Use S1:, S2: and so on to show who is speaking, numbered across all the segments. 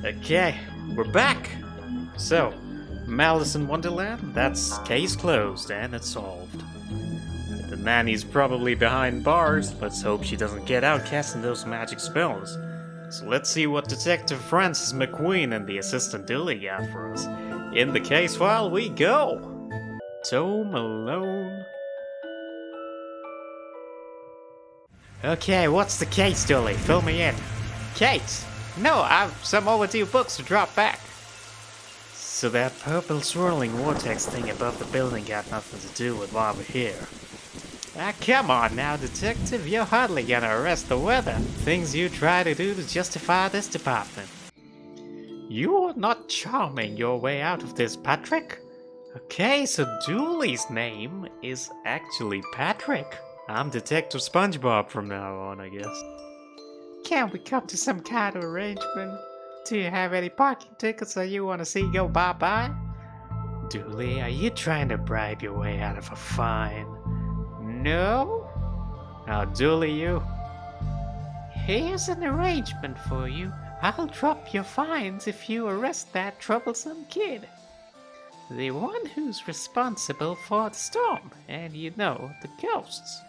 S1: Okay, we're back. So, Malice in Wonderland, that's case closed and it's solved. The nanny's probably behind bars. Let's hope she doesn't get out casting those magic spells. So let's see what Detective Francis McQueen and the assistant Dooley got for us. In the case file we go! Tome alone. Okay, what's the case, Dooley? Fill me in. Case? No, I've some overdue books to drop back. So that purple swirling vortex thing above the building got nothing to do with why we're here. Ah, come on now, detective, you're hardly gonna arrest the weather. Things you try to do to justify this department. You're not charming your way out of this, Patrick. Okay, so Dooley's name is actually Patrick. I'm Detective SpongeBob from now on, I guess. Can't we come to some kind of arrangement? Do you have any parking tickets that you want to see go bye-bye? Dooley, are you trying to bribe your way out of a fine? No? Now, Dooley, you. Here's an arrangement for you. I'll drop your fines if you arrest that troublesome kid. The one who's responsible for the storm, and you know, the ghosts.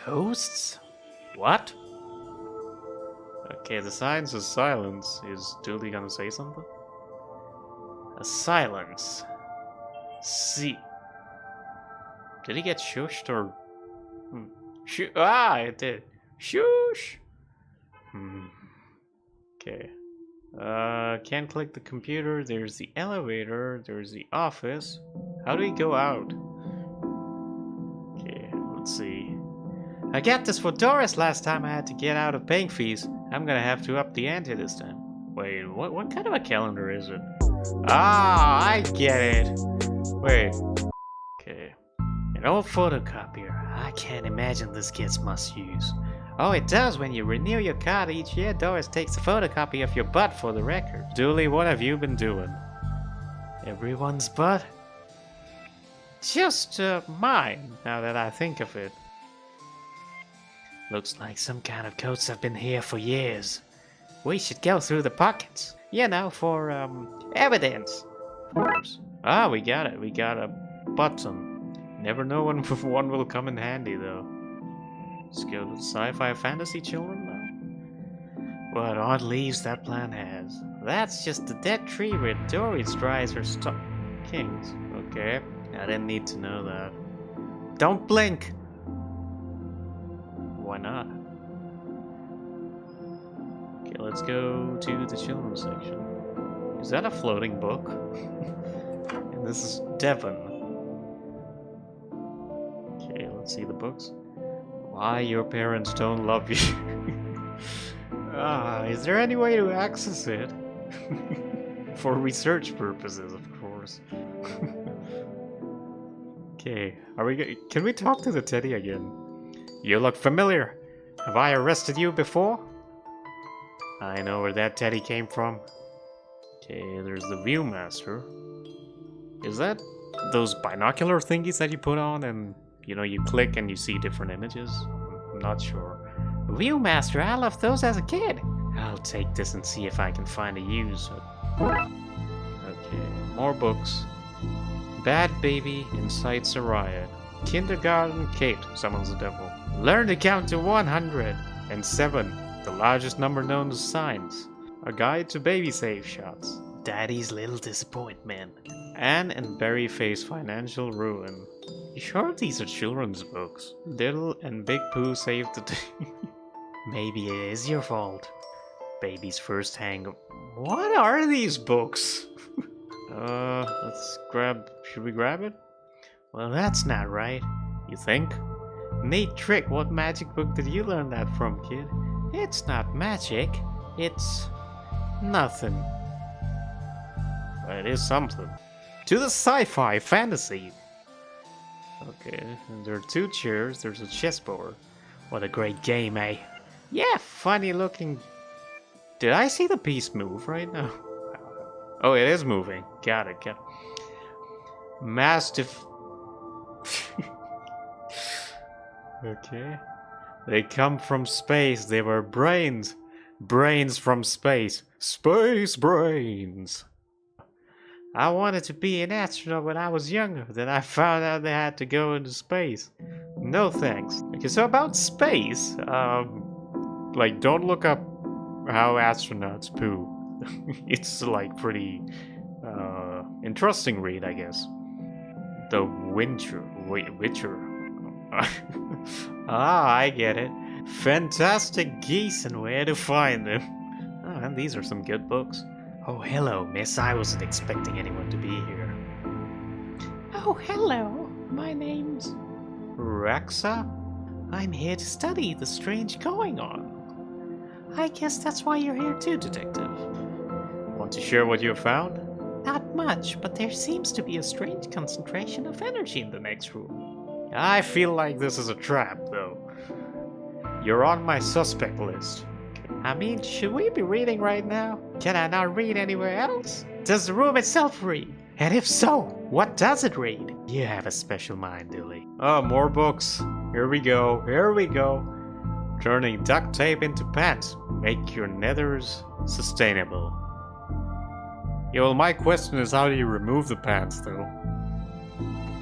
S1: Ghosts? What? Okay, the signs of silence. Is Dooley gonna say something? A silence. See. Did he get shushed or? It did. Shush. Okay. Can't click the computer. There's the elevator. There's the office. How do we go out? Okay, let's see. I got this for Doris last time I had to get out of paying fees. I'm gonna have to up the ante this time. Wait, what kind of a calendar is it? Ah, I get it. Wait. Okay. An old photocopier. I can't imagine this gets much use. Oh, it does. When you renew your card each year, Doris takes a photocopy of your butt for the record. Dooley, what have you been doing? Everyone's butt? Just mine, now that I think of it. Looks like some kind of coats have been here for years. We should go through the pockets. You know, for, evidence. Of course. Ah, we got it. We got a button. Never know when one will come in handy, though. Let's go to the sci-fi fantasy children, though. What odd leaves that plant has. That's just a dead tree where Doris dries her stockings. Okay. I didn't need to know that. Don't blink! Why not? Okay, let's go to the children's section. Is that a floating book? And this is Devon. Okay, let's see the books. Why your parents don't love you. Is there any way to access it? For research purposes, of course. Okay, can we talk to the teddy again? You look familiar. Have I arrested you before? I know where that teddy came from. Okay, there's the Viewmaster. Is that those binocular thingies that you put on and, you know, you click and you see different images? I'm not sure. Viewmaster, I loved those as a kid. I'll take this and see if I can find a use. Okay, more books. Bad Baby incites a riot. Kindergarten Kate summons the devil. Learn to count to 100. And 7, the largest number known to science. A guide to baby safe shots. Daddy's little disappointment. Anne and Barry face financial ruin. You sure these are children's books? Little and Big Pooh saved the day. Maybe it is your fault. Baby's first hang. What are these books? Let's grab. Should we grab it? Well, that's not right. You think? Neat trick. What magic book did you learn that from, kid? It's not magic. It's nothing. But it is something. To the sci-fi fantasy. Okay, and there are 2 chairs. There's a chessboard. What a great game, eh? Yeah, funny looking. Did I see the piece move right now? Oh, it is moving. Got it. Mastiff. Okay. They come from space. They were brains. Brains from space. Space brains. I wanted to be an astronaut when I was younger. Then I found out they had to go into space. No thanks. Okay, so about space, like, don't look up how astronauts poo. It's like pretty interesting read, I guess. The Witcher. Ah, I get it. Fantastic geese and where to find them. Oh, and these are some good books. Oh, hello, miss. I wasn't expecting anyone to be here.
S2: Oh, hello. My name's
S1: Rexa?
S2: I'm here to study the strange going on. I guess that's why you're here too, Detective.
S1: Want to share what you found?
S2: Not much, but there seems to be a strange concentration of energy in the next room.
S1: I feel like this is a trap, though. You're on my suspect list.
S2: I mean, should we be reading right now? Can I not read anywhere else? Does the room itself read? And if so, what does it read?
S1: You have a special mind, Dooley. Oh, more books. Here we go. Here we go. Turning duct tape into pants. Make your nethers sustainable. Yeah, well, my question is, how do you remove the pants, though?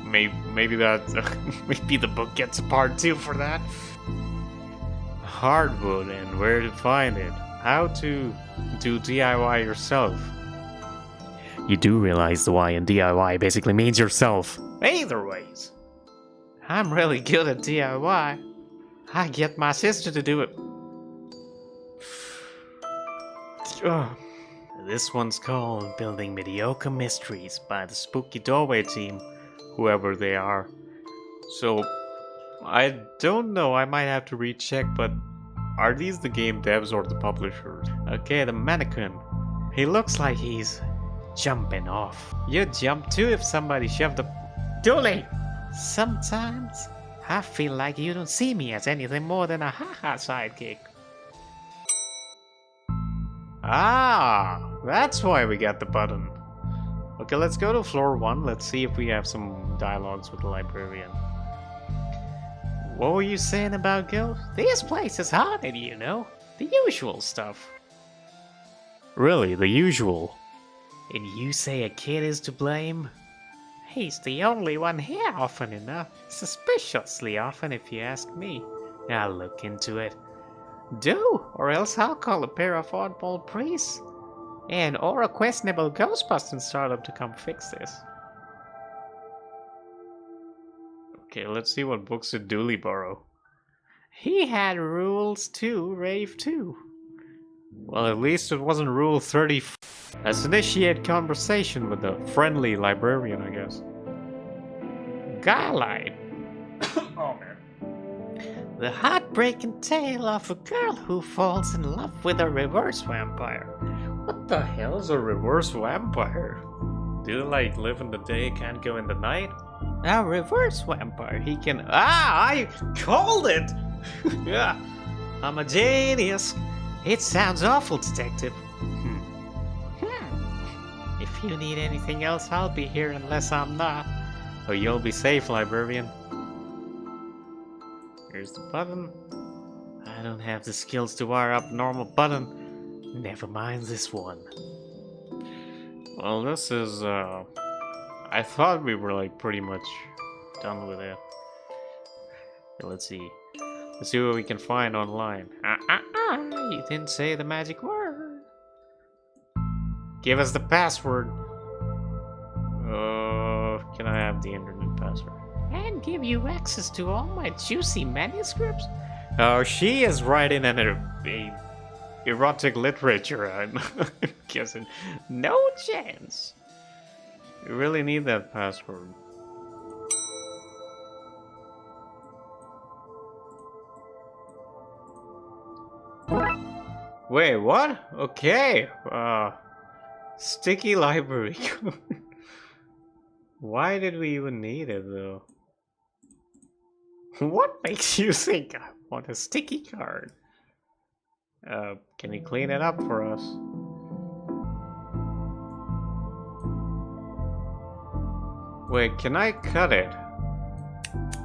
S1: Maybe that... maybe the book gets a part 2 for that. Hardwood and where to find it. How to do DIY yourself. You do realize the Y in DIY basically means yourself. Either ways.
S2: I'm really good at DIY. I get my sister to do it.
S1: This one's called Building Mediocre Mysteries by the Spooky Doorway team, whoever they are. So, I don't know, I might have to recheck, but are these the game devs or the publishers? Okay, the mannequin. He looks like he's jumping off. You'd jump too if somebody shoved a... Dooley!
S2: Sometimes I feel like you don't see me as anything more than a haha sidekick.
S1: Ah, that's why we got the button. Okay, let's go to floor 1. Let's see if we have some dialogues with the librarian. What were you saying about ghosts?
S2: This place is haunted, you know. The usual stuff.
S1: Really, the usual?
S2: And you say a kid is to blame? He's the only one here often enough. Suspiciously often, if you ask me. I'll look into it. Do, or else I'll call a pair of oddball priests. Or a questionable ghostbusting startup to come fix this.
S1: Okay, let's see what books did Dooley borrow.
S2: He had rules too, Rave too.
S1: Well, at least it wasn't Rule 30. Let's initiate conversation with the friendly librarian, I guess.
S2: Garlight.
S1: Oh, man.
S2: The heartbreaking tale of a girl who falls in love with a reverse vampire.
S1: What the hell is a reverse vampire? Do you like live in the day, can't go in the night?
S2: A reverse vampire, he can...
S1: Ah, I called it! Yeah,
S2: I'm a genius. It sounds awful, Detective. If you need anything else, I'll be here unless I'm not.
S1: Oh, you'll be safe, librarian. Here's the button. I don't have the skills to wire up a normal button. Never mind this one. Well, this is, I thought we were, like, pretty much done with it. Okay, let's see. Let's see what we can find online.
S2: You didn't say the magic word.
S1: Give us the password. Can I have the internet password?
S2: And give you access to all my juicy manuscripts?
S1: Oh, she is writing an erotic literature, I'm guessing.
S2: No chance.
S1: You really need that password. Wait, what? Okay. Sticky library. Why did we even need it, though? What makes you think I want a sticky card? Can you clean it up for us? Wait, can I cut it?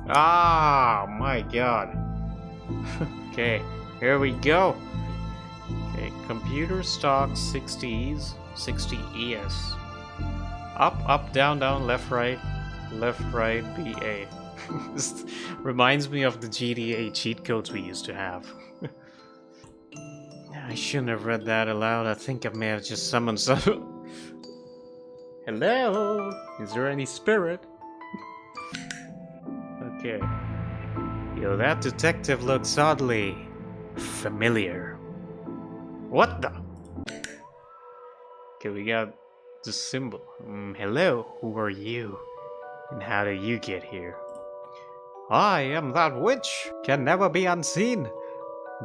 S1: Ah, my god. Okay, here we go. Okay, Computer stock 60s, 60 ES. Up, up, down, down, left, right, BA. This reminds me of the GTA cheat codes we used to have. I shouldn't have read that aloud. I think I may have just summoned some. Hello? Is there any spirit? Okay. Yo, that detective looks oddly familiar. What the? Okay, we got the symbol. Hello, who are you? And how did you get here? I am that witch, can never be unseen.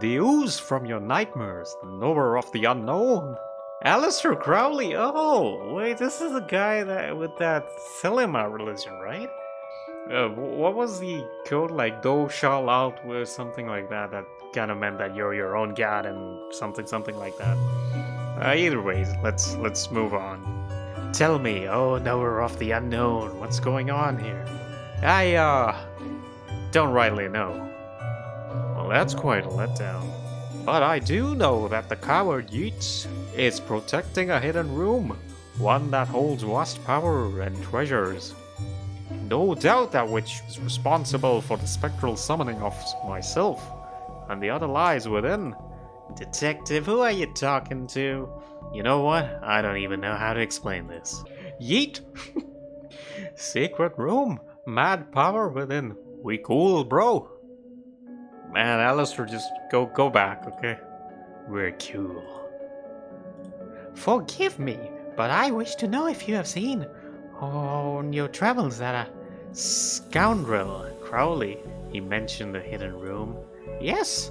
S1: The ooze from your nightmares, the knower of the unknown. Alistair Crowley, oh, wait, this is the guy that with that Selima religion, right? What was the code, like, thou shall out with something like that, that kind of meant that you're your own god and something like that. Either way, let's move on. Tell me, oh knower of the unknown, what's going on here? I don't rightly know. Well, that's quite a letdown. But I do know that the coward Yeats is protecting a hidden room, one that holds vast power and treasures. No doubt that witch is responsible for the spectral summoning of myself, and the other lies within. Detective, who are you talking to? You know what? I don't even know how to explain this. Yeet! Secret room, mad power within. We cool, bro. Man, Alistair, just go back, okay? We're cool.
S2: Forgive me, but I wish to know if you have seen on your travels that a scoundrel,
S1: Crowley, he mentioned the hidden room.
S2: Yes,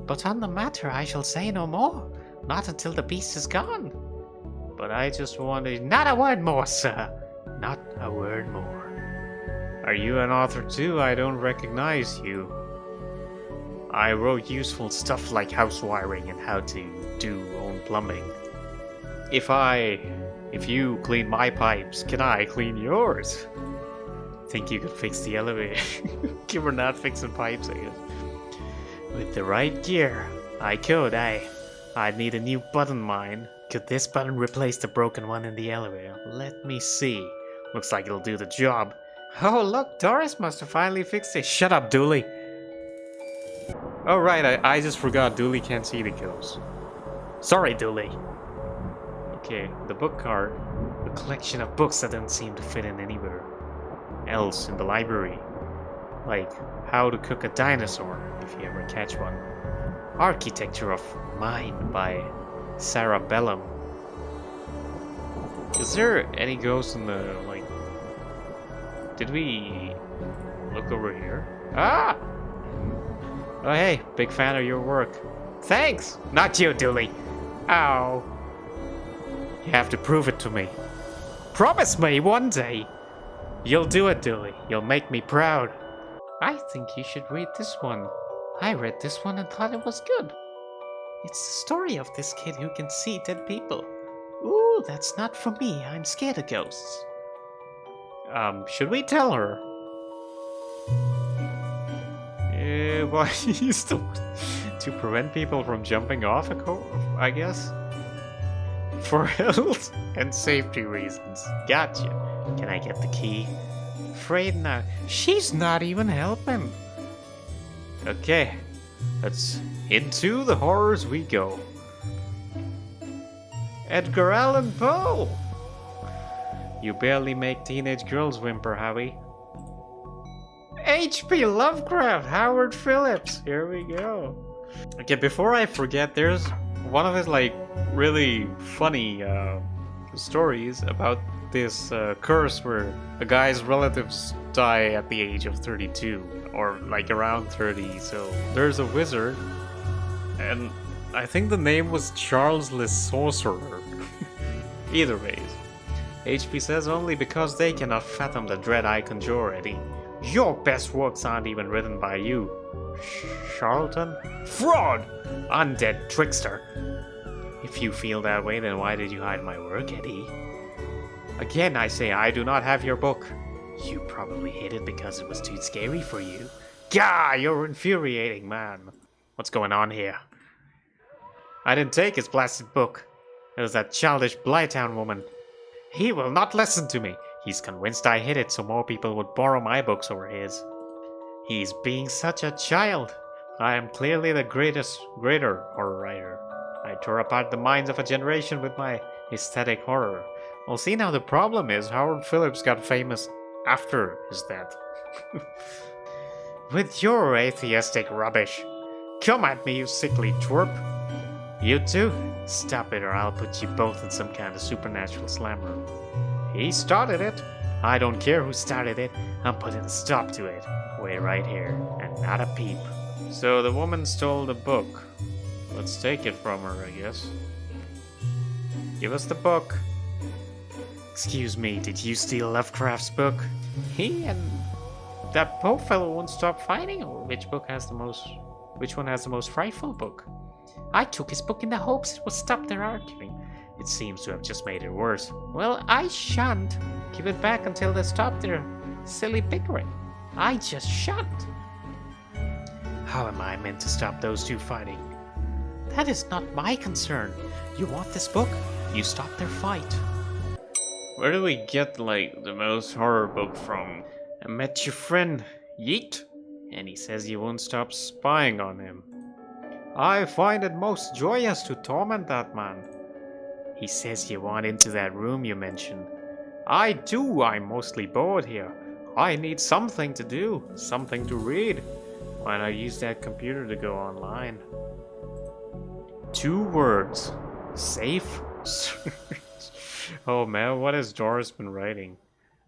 S2: but on the matter I shall say no more, not until the beast is gone.
S1: But I just wanted...
S2: Not a word more, sir. Not a word more.
S1: Are you an author too? I don't recognize you. I wrote useful stuff like house wiring and how to do own plumbing. If you clean my pipes, can I clean yours? Think you could fix the elevator? We're not fixing pipes, I guess. With the right gear, I could. I'd need a new button, mine.
S2: Could this button replace the broken one in the elevator?
S1: Let me see. Looks like it'll do the job.
S2: Oh, look, Doris must have finally fixed it.
S1: Shut up, Dooley. Oh, right, I just forgot Dooley can't see the ghosts. Sorry, Dooley. Okay, the book card. A collection of books that don't seem to fit in anywhere else in the library. Like, How to Cook a Dinosaur, if you ever catch one. Architecture of Mind by Sarah Bellum. Is there any ghosts in the, like... Did we look over here? Ah! Oh hey, big fan of your work. Thanks! Not you, Dooley! Ow. You have to prove it to me. Promise me one day! You'll do it, Dooley. You'll make me proud.
S2: I think you should read this one. I read this one and thought it was good. It's the story of this kid who can see dead people. Ooh, that's not for me. I'm scared of ghosts.
S1: Should we tell her? Why used to prevent people from jumping off a I guess? For health and safety reasons. Gotcha. Can I get the key?
S2: Afraid not. She's not even helping.
S1: Okay, let's into the horrors we go. Edgar Allan Poe! You barely make teenage girls whimper, Howie. H.P. Lovecraft, Howard Phillips. Here we go. Okay, before I forget, there's one of his like really funny stories about this curse where a guy's relatives die at the age of 32 or like around 30. So there's a wizard, and I think the name was Charles the Sorcerer. Either ways, HP says only because they cannot fathom the dread I conjure, Eddie. Your best works aren't even written by you. Charlatan? Fraud! Undead trickster! If you feel that way, then why did you hide my work, Eddie? Again, I say I do not have your book. You probably hid it because it was too scary for you. Gah, you're infuriating, man. What's going on here? I didn't take his blasted book. It was that childish Blytown woman. He will not listen to me. He's convinced I hid it so more people would borrow my books over his. He's being such a child. I am clearly the greater horror writer. I tore apart the minds of a generation with my aesthetic horror. Well, see, now the problem is Howard Phillips got famous after his death. With your atheistic rubbish. Come at me, you sickly twerp. You too? Stop it or I'll put you both in some kind of supernatural slammer. He started it. I don't care who started it. I'm putting a stop to it. Wait right here, and not a peep. So the woman stole the book. Let's take it from her, I guess. Give us the book. Excuse me, did you steal Lovecraft's book? He and that Poe fellow won't stop fighting over which one has the most frightful book. I took his book in the hopes it would stop their arguing. It seems to have just made it worse. Well, I shan't give it back until they stop their silly bickering. I just shan't. How am I meant to stop those two fighting? That is not my concern. You want this book? You stop their fight. Where do we get, like, the most horror book from? I met your friend, Yeet, and he says you won't stop spying on him. I find it most joyous to torment that man. He says you want into that room you mentioned. I do. I'm mostly bored here. I need something to do, something to read. Why not use that computer to go online? 2 words. Safe search. Oh man, what has Doris been writing?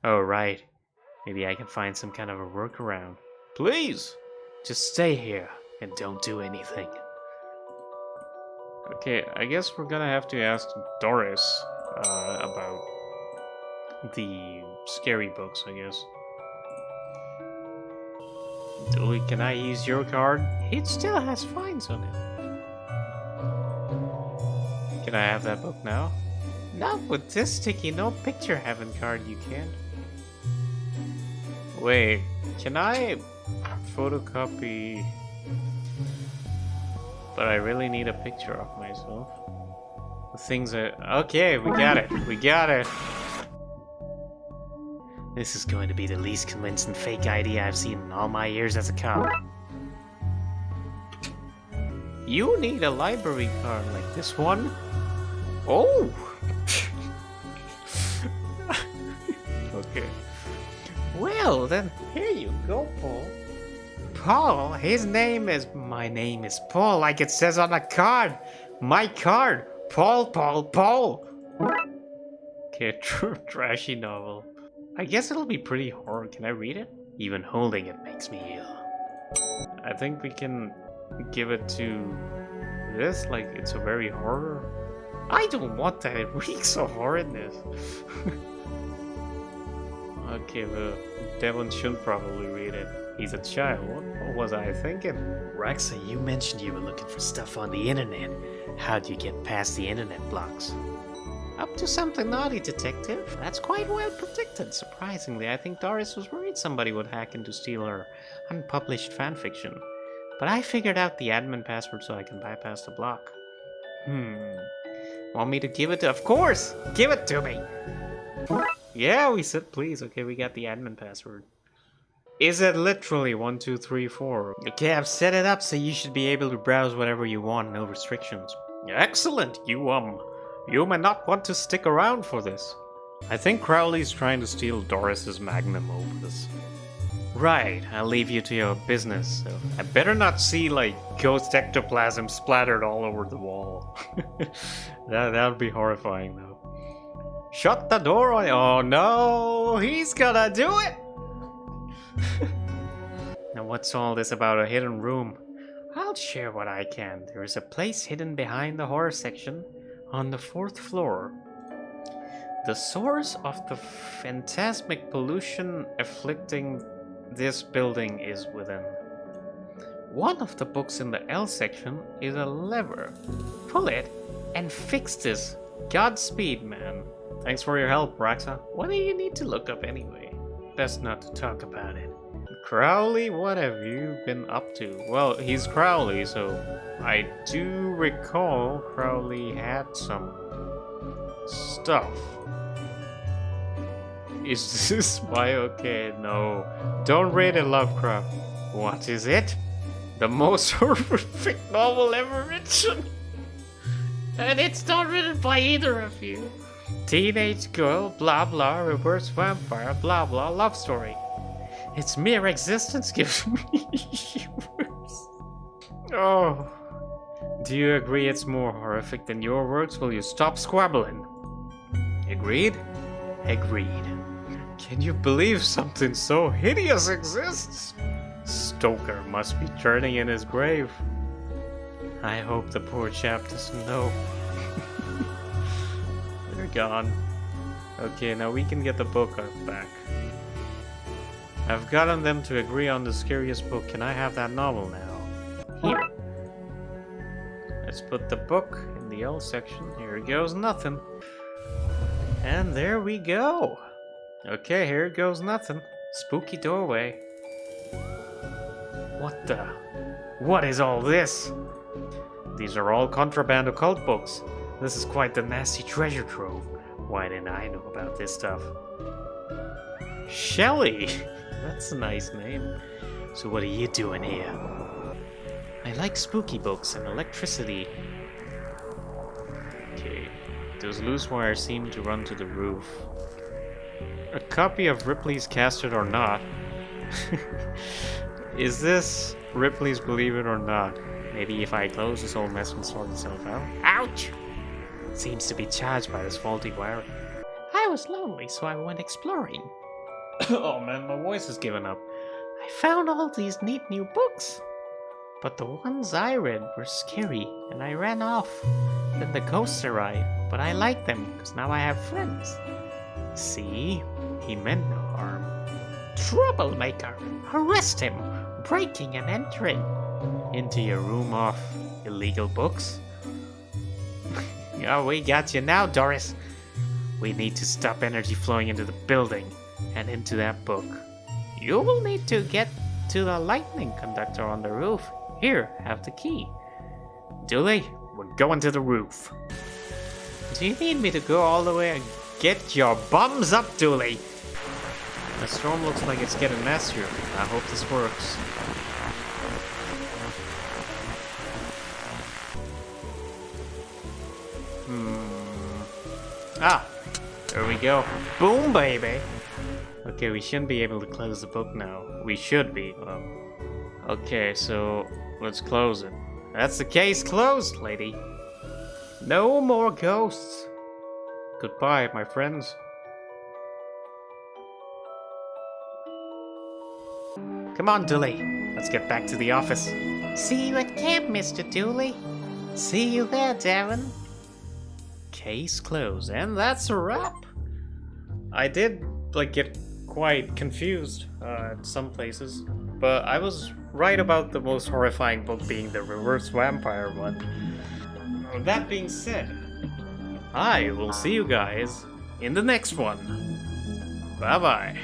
S1: Oh right. Maybe I can find some kind of a workaround. Please! Just stay here and don't do anything. Okay, I guess we're gonna have to ask Doris about the scary books, I guess. Dooley, can I use your card? It still has fines on it. Can I have that book now? Not with this sticky no picture heaven card, you can't. Wait, can I photocopy? But I really need a picture of myself. The things that... Okay, we got it. We got it. This is going to be the least convincing fake ID I've seen in all my years as a cop. You need a library card like this one? Oh! Okay. Well, then, here you go, Paul. Paul, his name is... My name is Paul, like it says on the card. My card. Paul, Paul, Paul. Okay, trashy novel. I guess it'll be pretty horror. Can I read it? Even holding it makes me ill. I think we can give it to this, like it's a very horror. I don't want that, it reeks of horridness. Okay, well, Devon should probably read it. He's a child. What was I thinking?
S2: Raxa, you mentioned you were looking for stuff on the internet. How'd you get past the internet blocks?
S1: Up to something naughty, detective. That's quite well predicted. Surprisingly, I think Doris was worried somebody would hack in to steal her unpublished fanfiction. But I figured out the admin password so I can bypass the block. Want me to give it to... Of course! Give it to me! Yeah, we said please. Okay, we got the admin password. Is it literally 1, 2, 3, 4? Okay, I've set it up so you should be able to browse whatever you want, no restrictions. Excellent! You may not want to stick around for this. I think Crowley's trying to steal Doris's magnum opus. Right, I'll leave you to your business. So I better not see, like, ghost ectoplasm splattered all over the wall. that would be horrifying, though. Shut the door on... Oh no! He's gonna do it! Now what's all this about a hidden room? I'll share what I can. There is a place hidden behind the horror section on the 4th floor. The source of the phantasmic pollution afflicting this building is within. One of the books in the L section is a lever. Pull it and fix this. Godspeed, man. Thanks for your help, Raxa. What do you need to look up anyway? Best not to talk about it. Crowley, what have you been up to? Well, he's Crowley, so I do recall Crowley had some stuff. Is this my okay? No. Don't read it, Lovecraft. What is it? The most horrific novel ever written.
S2: And it's not written by either of you.
S1: Teenage girl, blah blah, reverse vampire, blah blah, love story. Its mere existence gives me shivers. Oh. Do you agree it's more horrific than your works? Will you stop squabbling? Agreed? Agreed. Can you believe something so hideous exists? Stoker must be turning in his grave. I hope the poor chap doesn't know. They're gone. Okay, now we can get the book back. I've gotten them to agree on the scariest book. Can I have that novel now? Here. Let's put the book in the L section. Here goes nothing. And there we go. Okay, here goes nothing. Spooky doorway. What the? What is all this? These are all contraband occult books. This is quite the nasty treasure trove. Why didn't I know about this stuff? Shelley! That's a nice name. So what are you doing here? I like spooky books and electricity. Okay, those loose wires seem to run to the roof. A copy of Ripley's Cast It or Not. Is this Ripley's Believe It or Not? Maybe if I close this whole mess will sort itself out.
S2: Ouch!
S1: Seems to be charged by this faulty wiring.
S2: I was lonely, so I went exploring.
S1: Oh man, my voice has given up.
S2: I found all these neat new books. But the ones I read were scary, and I ran off. Then the ghosts arrived, but I like them, because now I have friends.
S1: See? He meant no harm.
S2: Troublemaker! Arrest him! Breaking and entering.
S1: Into your room of illegal books?
S2: Oh, we got you now, Doris.
S1: We need to stop energy flowing into the building and into that book.
S2: You will need to get to the lightning conductor on the roof. Here, have the key.
S1: Dooley, we're going to the roof.
S2: Do you need me to go all the way and get your bums up, Dooley?
S1: The storm looks like it's getting nastier. I hope this works. Ah, there we go.
S2: Boom, baby.
S1: Okay, we shouldn't be able to close the book now. We should be. Okay, so let's close it. That's the case closed, lady. No more ghosts. Goodbye, my friends.
S2: Come on, Dooley.
S1: Let's get back to the office.
S2: See you at camp, Mr. Dooley. See you there, Darren.
S1: Case closed, and that's a wrap. I did get quite confused at some places, but I was right about the most horrifying book being the reverse vampire one. That being said, I will see you guys in the next one. Bye bye.